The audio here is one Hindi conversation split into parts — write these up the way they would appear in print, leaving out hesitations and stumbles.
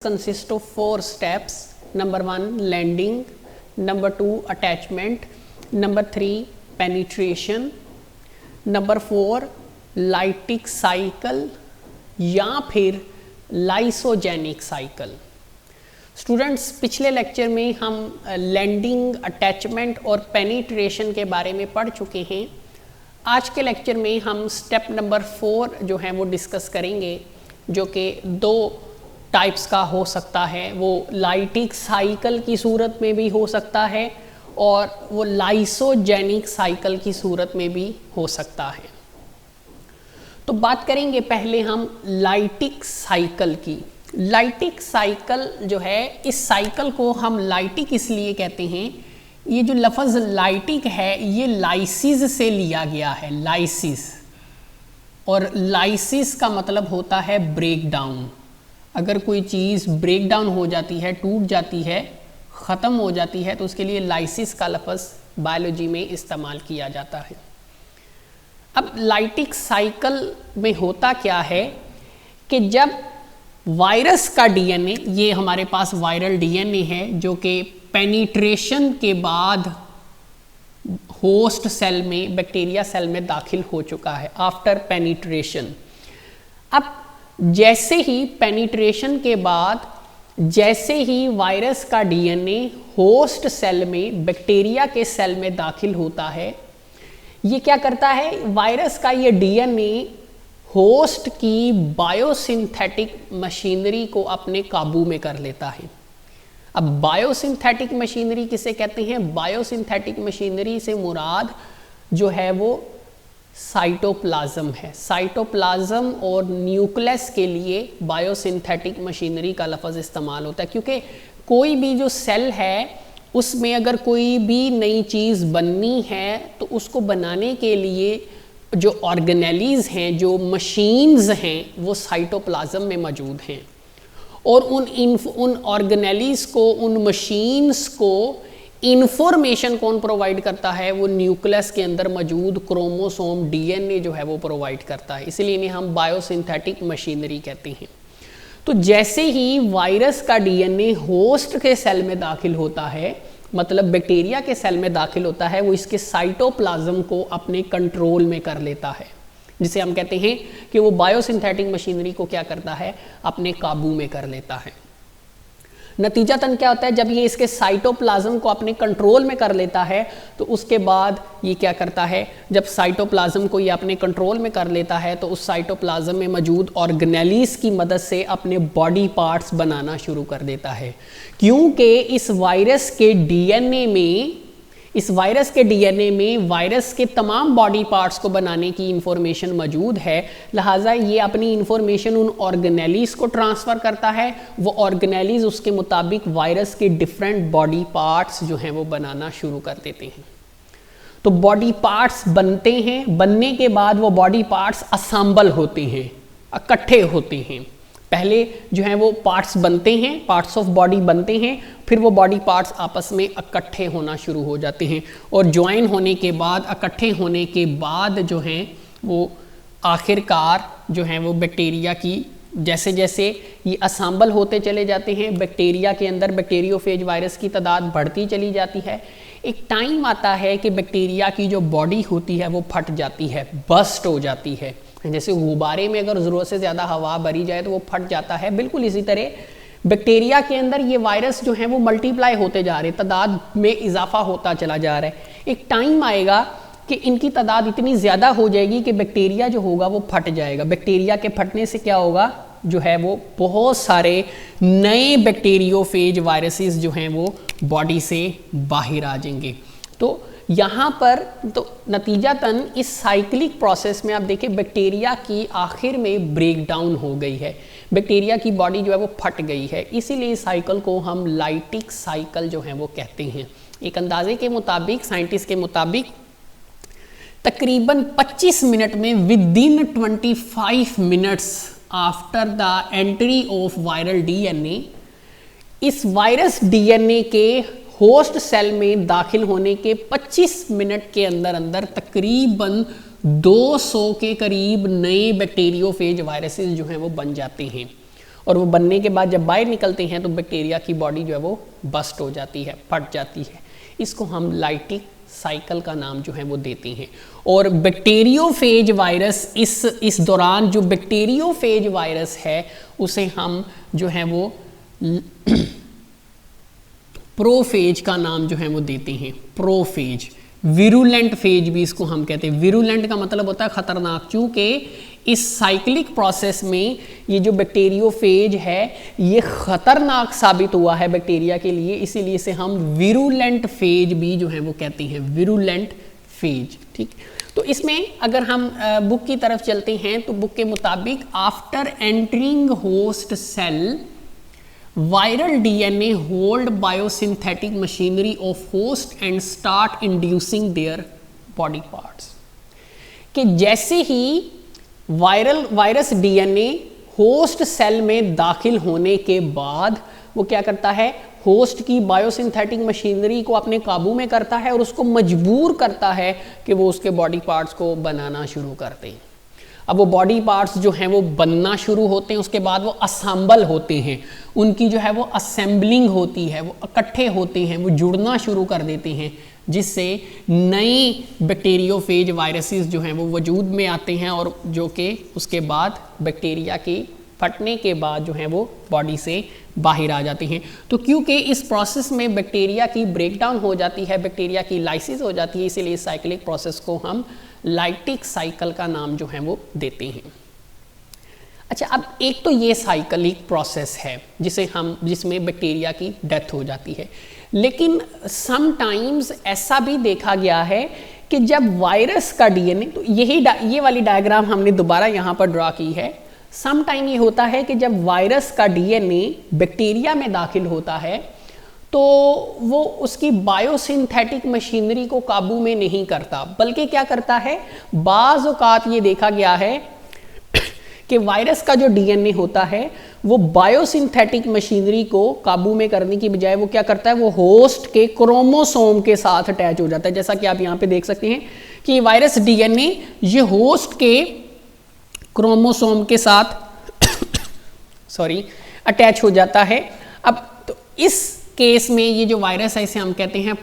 consists of 4 steps. Number 1 landing, number 2 attachment, number 3 penetration, number 4 lytic cycle या फिर लाइसोजेनिक साइकिल। स्टूडेंट्स, पिछले लेक्चर में हम लैंडिंग, अटैचमेंट और पेनिट्रेशन के बारे में पढ़ चुके हैं। आज के लेक्चर में हम स्टेप नंबर 4 जो है वो डिस्कस करेंगे, जो कि 2 टाइप्स का हो सकता है। वो लाइटिक साइकिल की सूरत में भी हो सकता है और वो लाइसोजेनिक साइकिल की सूरत में भी हो सकता है। तो बात करेंगे पहले हम लाइटिक साइकिल की। लाइटिक साइकिल जो है, इस साइकिल को हम लाइटिक इसलिए कहते हैं, ये जो लफ्ज़ लाइटिक है ये लाइसिस से लिया गया है, लाइसिस। और लाइसिस का मतलब होता है ब्रेक डाउन। अगर कोई चीज़ ब्रेक डाउन हो जाती है, टूट जाती है, ख़त्म हो जाती है, तो उसके लिए लाइसिस का लफ्ज़ बायोलॉजी में इस्तेमाल किया जाता है। अब लाइटिक साइकिल में होता क्या है कि जब वायरस का डीएनए, ये हमारे पास वायरल डीएनए है जो कि पेनिट्रेशन के बाद होस्ट सेल में, बैक्टीरिया सेल में दाखिल हो चुका है, आफ्टर पेनिट्रेशन। अब जैसे ही पेनिट्रेशन के बाद, जैसे ही वायरस का डीएनए होस्ट सेल में, बैक्टीरिया के सेल में दाखिल होता है, ये क्या करता है, वायरस का ये डीएनए होस्ट की बायोसिंथेटिक मशीनरी को अपने काबू में कर लेता है। अब बायोसिंथेटिक मशीनरी किसे कहते हैं? बायोसिंथेटिक मशीनरी से मुराद जो है वो साइटोप्लाज्म है। साइटोप्लाज्म और न्यूक्लियस के लिए बायोसिंथेटिक मशीनरी का लफ्ज़ इस्तेमाल होता है, क्योंकि कोई भी जो सेल है उसमें अगर कोई भी नई चीज़ बननी है तो उसको बनाने के लिए जो ऑर्गेनेलीज़ हैं, जो मशीन्स हैं, वो साइटोप्लाज्म में मौजूद हैं। और उन ऑर्गेनेलीज़ को, उन मशीन्स को इंफॉर्मेशन कौन प्रोवाइड करता है? वो न्यूक्लियस के अंदर मौजूद क्रोमोसोम, डीएनए जो है वो प्रोवाइड करता है। इसलिए इन्हें हम बायोसिंथेटिक मशीनरी कहते हैं। तो जैसे ही वायरस का डीएनए होस्ट के सेल में दाखिल होता है, मतलब बैक्टीरिया के सेल में दाखिल होता है, वो इसके साइटोप्लाज्म को अपने कंट्रोल में कर लेता है, जिसे हम कहते हैं कि वो बायोसिंथेटिक मशीनरी को क्या करता है? अपने काबू में कर लेता है। नतीजतन क्या होता है, जब ये इसके साइटोप्लाज्म को अपने कंट्रोल में कर लेता है तो उसके बाद ये क्या करता है, जब साइटोप्लाज्म को ये अपने कंट्रोल में कर लेता है तो उस साइटोप्लाज्म में मौजूद ऑर्गेनेलीज़ की मदद से अपने बॉडी पार्ट्स बनाना शुरू कर देता है। क्योंकि इस वायरस के डीएनए में वायरस के तमाम बॉडी पार्ट्स को बनाने की इंफॉर्मेशन मौजूद है, लिहाजा ये अपनी इंफॉर्मेशन उन ऑर्गेनेलीज़ को ट्रांसफ़र करता है। वो ऑर्गेनेलीज़ उसके मुताबिक वायरस के डिफरेंट बॉडी पार्ट्स जो हैं वो बनाना शुरू कर देते हैं। तो बॉडी पार्ट्स बनते हैं, बनने के बाद वो बॉडी पार्ट्स असम्बल होते हैं, इकट्ठे होते हैं। पहले जो है वो पार्ट्स बनते हैं, पार्ट्स ऑफ बॉडी बनते हैं, फिर वो बॉडी पार्ट्स आपस में इकट्ठे होना शुरू हो जाते हैं और ज्वाइन होने के बाद, इकट्ठे होने के बाद जो हैं वो आखिरकार जो हैं वो बैक्टीरिया की, जैसे जैसे ये असम्बल होते चले जाते हैं, बैक्टीरिया के अंदर बैक्टीरियोफेज वायरस की तादाद बढ़ती चली जाती है। एक टाइम आता है कि बैक्टीरिया की जो बॉडी होती है वो फट जाती है, बस्ट हो जाती है। जैसे गुब्बारे में अगर ज़रूरत से ज़्यादा हवा भरी जाए तो वो फट जाता है, बिल्कुल इसी तरह बैक्टीरिया के अंदर ये वायरस जो है वो मल्टीप्लाई होते जा रहे हैं, तादाद में इजाफा होता चला जा रहा है। एक टाइम आएगा कि इनकी तादाद इतनी ज़्यादा हो जाएगी कि बैक्टीरिया जो होगा वो फट जाएगा। बैक्टीरिया के फटने से क्या होगा, जो है वो बहुत सारे नए बैक्टीरियोफेज वायरसेस जो हैं वो बॉडी से बाहर आ जाएंगे। तो यहाँ पर तो नतीजतन इस साइक्लिक प्रोसेस में आप देखिए बैक्टीरिया की आखिर में ब्रेक डाउन हो गई है, बैक्टीरिया की बॉडी जो है वो फट गई है। इसीलिए इस साइकिल को हम लाइटिक साइकिल जो है वो कहते हैं। एक अंदाजे के मुताबिक, साइंटिस्ट के मुताबिक तकरीबन 25 मिनट में, within 25 minutes after the entry of viral DNA, इस वायरस डीएनए के होस्ट सेल में दाखिल होने के 25 मिनट के अंदर अंदर तकरीबन 200 के करीब नए बैक्टीरियोफेज वायरसेस जो हैं वो बन जाते हैं। और वो बनने के बाद जब बाहर निकलते हैं तो बैक्टीरिया की बॉडी जो है वो बस्ट हो जाती है, फट जाती है। इसको हम लाइटिक साइकिल का नाम जो है वो देते हैं। और बैक्टीरियोफेज वायरस, इस दौरान जो बैक्टीरियोफेज वायरस है उसे हम जो है वो प्रोफेज का नाम जो है वो देते हैं, प्रोफेज। विरुलेंट फेज भी इसको हम कहते हैं। विरुलेंट का मतलब होता है खतरनाक, क्योंकि इस साइक्लिक प्रोसेस में ये जो बैक्टीरियोफेज है ये खतरनाक साबित हुआ है बैक्टीरिया के लिए, इसीलिए इसे हम विरुलेंट फेज भी जो है वो कहते हैं, विरुलेंट फेज। ठीक, तो इसमें अगर हम बुक की तरफ चलते हैं तो बुक के मुताबिक after entering host cell viral DNA hold biosynthetic machinery of host and start inducing their body parts। कि जैसे ही वायरस DNA होस्ट सेल में दाखिल होने के बाद वो क्या करता है, होस्ट की बायोसिंथेटिक मशीनरी को अपने काबू में करता है और उसको मजबूर करता है कि वो उसके बॉडी पार्ट्स को बनाना शुरू करते हैं। अब वो बॉडी पार्ट्स जो हैं वो बनना शुरू होते हैं, उसके बाद वो असेंबल होते हैं, उनकी जो है वो असेंबलिंग होती है, वो इकट्ठे होते हैं, वो जुड़ना शुरू कर देते हैं, जिससे नए बैक्टीरियोफेज वायरसेस जो हैं वो वजूद में आते हैं और जो कि उसके बाद बैक्टीरिया के फटने के बाद जो है वो बॉडी से बाहर आ जाते हैं। तो क्योंकि इस प्रोसेस में बैक्टीरिया की ब्रेकडाउन हो जाती है, बैक्टीरिया की लाइसिस हो जाती है, इसीलिए इस साइक्लिक प्रोसेस को हम लाइटिक साइकिल का नाम जो है वो देते हैं। अच्छा, अब एक तो ये साइक्लिक प्रोसेस है जिसमें बैक्टीरिया की डेथ हो जाती है, लेकिन समटाइम्स ऐसा भी देखा गया है कि जब वायरस का डीएनए, तो ये वाली डायग्राम हमने दोबारा यहाँ पर ड्रॉ की है। समटाइम ये होता है कि जब वायरस का डीएनए बैक्टीरिया में दाखिल होता है तो वो उसकी बायोसिंथेटिक मशीनरी को काबू में नहीं करता, बल्कि क्या करता है, बाज़ औक़ात ये देखा गया है कि वायरस का जो डीएनए होता है वो बायोसिंथेटिक मशीनरी को काबू में करने की बजाय वो क्या करता है, वो होस्ट के क्रोमोसोम के साथ अटैच हो जाता है। जैसा कि आप यहाँ पे देख सकते हैं कि वायरस डीएनए ये होस्ट के क्रोमोसोम के साथ अटैच हो जाता है। अब तो इस केस में ये जो वायरस है इसे हम कहते हैं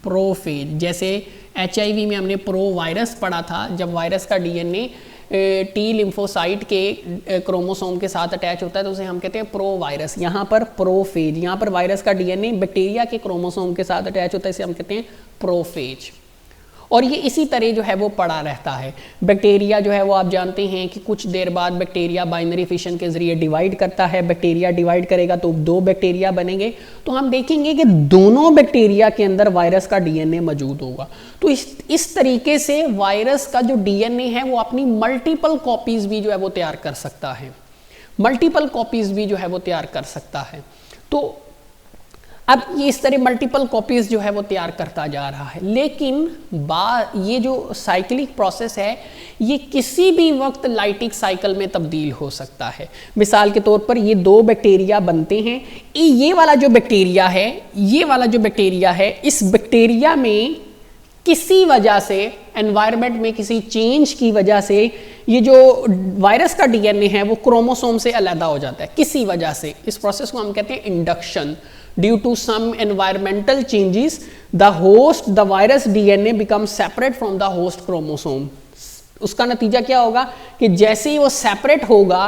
प्रोफेज। जैसे HIV में हमने प्रो वायरस पढ़ा था, जब वायरस का डीएनए टी लिम्फोसाइट के क्रोमोसोम के साथ अटैच होता है तो उसे हम कहते हैं प्रो वायरस। यहाँ पर प्रोफेज, यहाँ पर वायरस का डीएनए बैक्टीरिया के क्रोमोसोम के साथ अटैच होता है, इसे हम कहते हैं प्रोफेज। और ये इसी तरह जो है वो पड़ा रहता है। बैक्टीरिया जो है वो आप जानते हैं कि कुछ देर बाद बैक्टीरिया बाइनरी फिशन के ज़रिए डिवाइड करता है। बैक्टीरिया डिवाइड करेगा तो 2 बैक्टीरिया बनेंगे, तो हम देखेंगे कि दोनों बैक्टीरिया के अंदर वायरस का डीएनए मौजूद होगा। तो इस तरीके से वायरस का जो डीएनए है वो अपनी मल्टीपल कॉपीज़ भी जो है वो तैयार कर सकता है, तो अब ये इस तरह मल्टीपल कॉपीज़ जो है वो तैयार करता जा रहा है। लेकिन ये जो साइक्लिक प्रोसेस है ये किसी भी वक्त लाइटिक साइकिल में तब्दील हो सकता है। मिसाल के तौर पर ये 2 बैक्टीरिया बनते हैं, ये वाला जो बैक्टीरिया है, इस बैक्टीरिया में किसी वजह से, एनवायरनमेंट में किसी चेंज की वजह से ये जो वायरस का डीएनए है वो क्रोमोसोम से अलग हो जाता है किसी वजह से। इस प्रोसेस को हम कहते हैं induction. Due to some environmental changes, the virus DNA becomes separate from the host chromosome। उसका नतीजा क्या होगा कि जैसे ही वो सेपरेट होगा,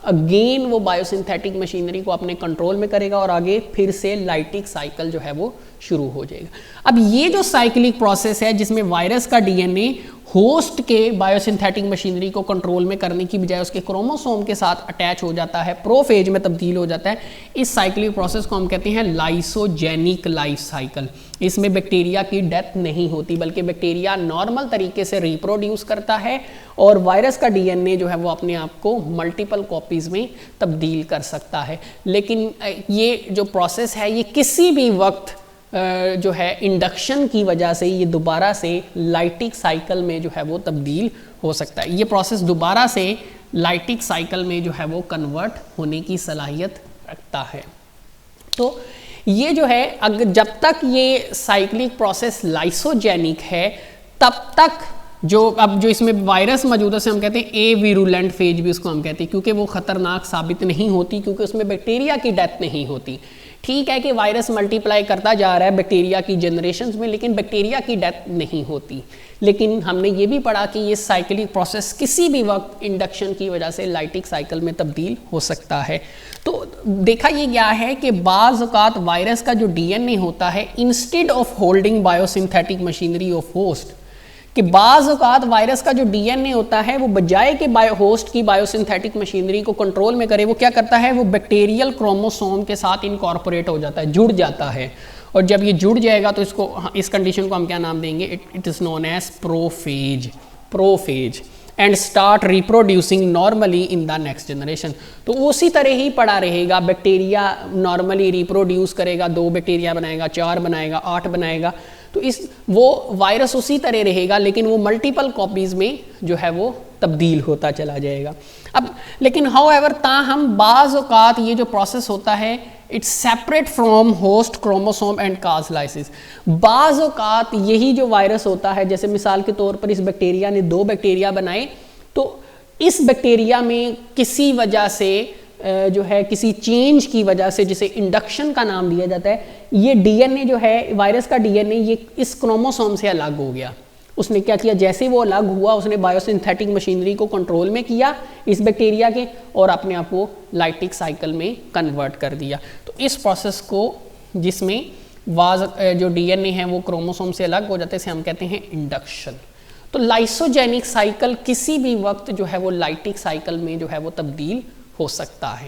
अगेन वो बायोसिंथेटिक मशीनरी को अपने कंट्रोल में करेगा और आगे फिर से लाइटिक साइकिल जो है वो शुरू हो जाएगा। अब ये जो साइक्लिक प्रोसेस है जिसमें वायरस का डीएनए होस्ट के बायोसिंथेटिक मशीनरी को कंट्रोल में करने की बजाय उसके क्रोमोसोम के साथ अटैच हो जाता है, प्रोफेज में तब्दील हो जाता है, इस साइक्लिक प्रोसेस को हम कहते हैं लाइसोजेनिक लाइफ साइकिल। इसमें बैक्टीरिया की डेथ नहीं होती, बल्कि बैक्टीरिया नॉर्मल तरीके से रिप्रोड्यूस करता है और वायरस का डीएनए जो है वो अपने आप को मल्टीपल कॉपीज़ में तब्दील कर सकता है। लेकिन ये जो प्रोसेस है ये किसी भी वक्त जो है इंडक्शन की वजह से ये दोबारा से लाइटिक साइकिल में जो है वो तब्दील हो सकता है। ये प्रोसेस दोबारा से लाइटिक साइकिल में जो है वो कन्वर्ट होने की सलाहियत रखता है। तो ये जो है जब तक ये साइक्लिक प्रोसेस लाइसोजेनिक है तब तक जो अब जो इसमें वायरस मौजूद है, हम कहते हैं ए वीरुलेंट फेज भी उसको हम कहते हैं, क्योंकि वो खतरनाक साबित नहीं होती, क्योंकि उसमें बैक्टीरिया की डेथ नहीं होती। ठीक है कि वायरस मल्टीप्लाई करता जा रहा है बैक्टीरिया की जनरेशन्स में, लेकिन बैक्टीरिया की डेथ नहीं होती। लेकिन हमने ये भी पढ़ा कि ये साइक्लिक प्रोसेस किसी भी वक्त इंडक्शन की वजह से लाइटिक साइकिल में तब्दील हो सकता है। तो देखा ये गया है कि बाज़ औक़ात वायरस का जो डीएनए होता है, instead of holding biosynthetic machinery of host, कि बाज़ औक़ात वायरस का जो डीएनए होता है वो बजाय के होस्ट की बायोसिंथेटिक मशीनरी को कंट्रोल में करे, वो क्या करता है, वो बैक्टीरियल क्रोमोसोम के साथ इनकॉर्पोरेट हो जाता है, जुड़ जाता है। और जब ये जुड़ जाएगा तो इसको, इस कंडीशन को हम क्या नाम देंगे, it is known as prophage and start reproducing normally in the next generation. तो उसी तरह ही पड़ा रहेगा, बैक्टीरिया नॉर्मली रिप्रोड्यूस करेगा, 2 बैक्टीरिया बनाएगा, 4 बनाएगा, 8 बनाएगा, तो वो वायरस उसी तरह रहेगा, लेकिन वो मल्टीपल कॉपीज़ में जो है वो तब्दील होता चला जाएगा। अब लेकिन हाउएवर ताहम बाज़ औक़ात ये जो प्रोसेस होता है, it's separate from host chromosome and cause lysis. बाज़ औक़ात यही जो वायरस होता है, जैसे मिसाल के तौर पर इस बैक्टीरिया ने 2 बैक्टीरिया बनाए, तो इस बैक्टीरिया में किसी वजह से जो है, किसी चेंज की वजह से, जिसे इंडक्शन का नाम दिया जाता है, ये डीएनए जो है, वायरस का डीएनए ये इस क्रोमोसोम से अलग हो गया। उसने क्या किया, जैसे वो अलग हुआ, उसने बायोसिंथेटिक मशीनरी को कंट्रोल में किया इस बैक्टीरिया के, और अपने आप को लाइटिक साइकिल में कन्वर्ट कर दिया। तो इस प्रोसेस को, जिसमें जो डीएनए है वो क्रोमोसोम से अलग हो जाते हैं, इसे हम कहते हैं इंडक्शन। तो लाइसोजेनिक साइकिल किसी भी वक्त जो है वो लाइटिक साइकिल में जो है वो तब्दील हो सकता है।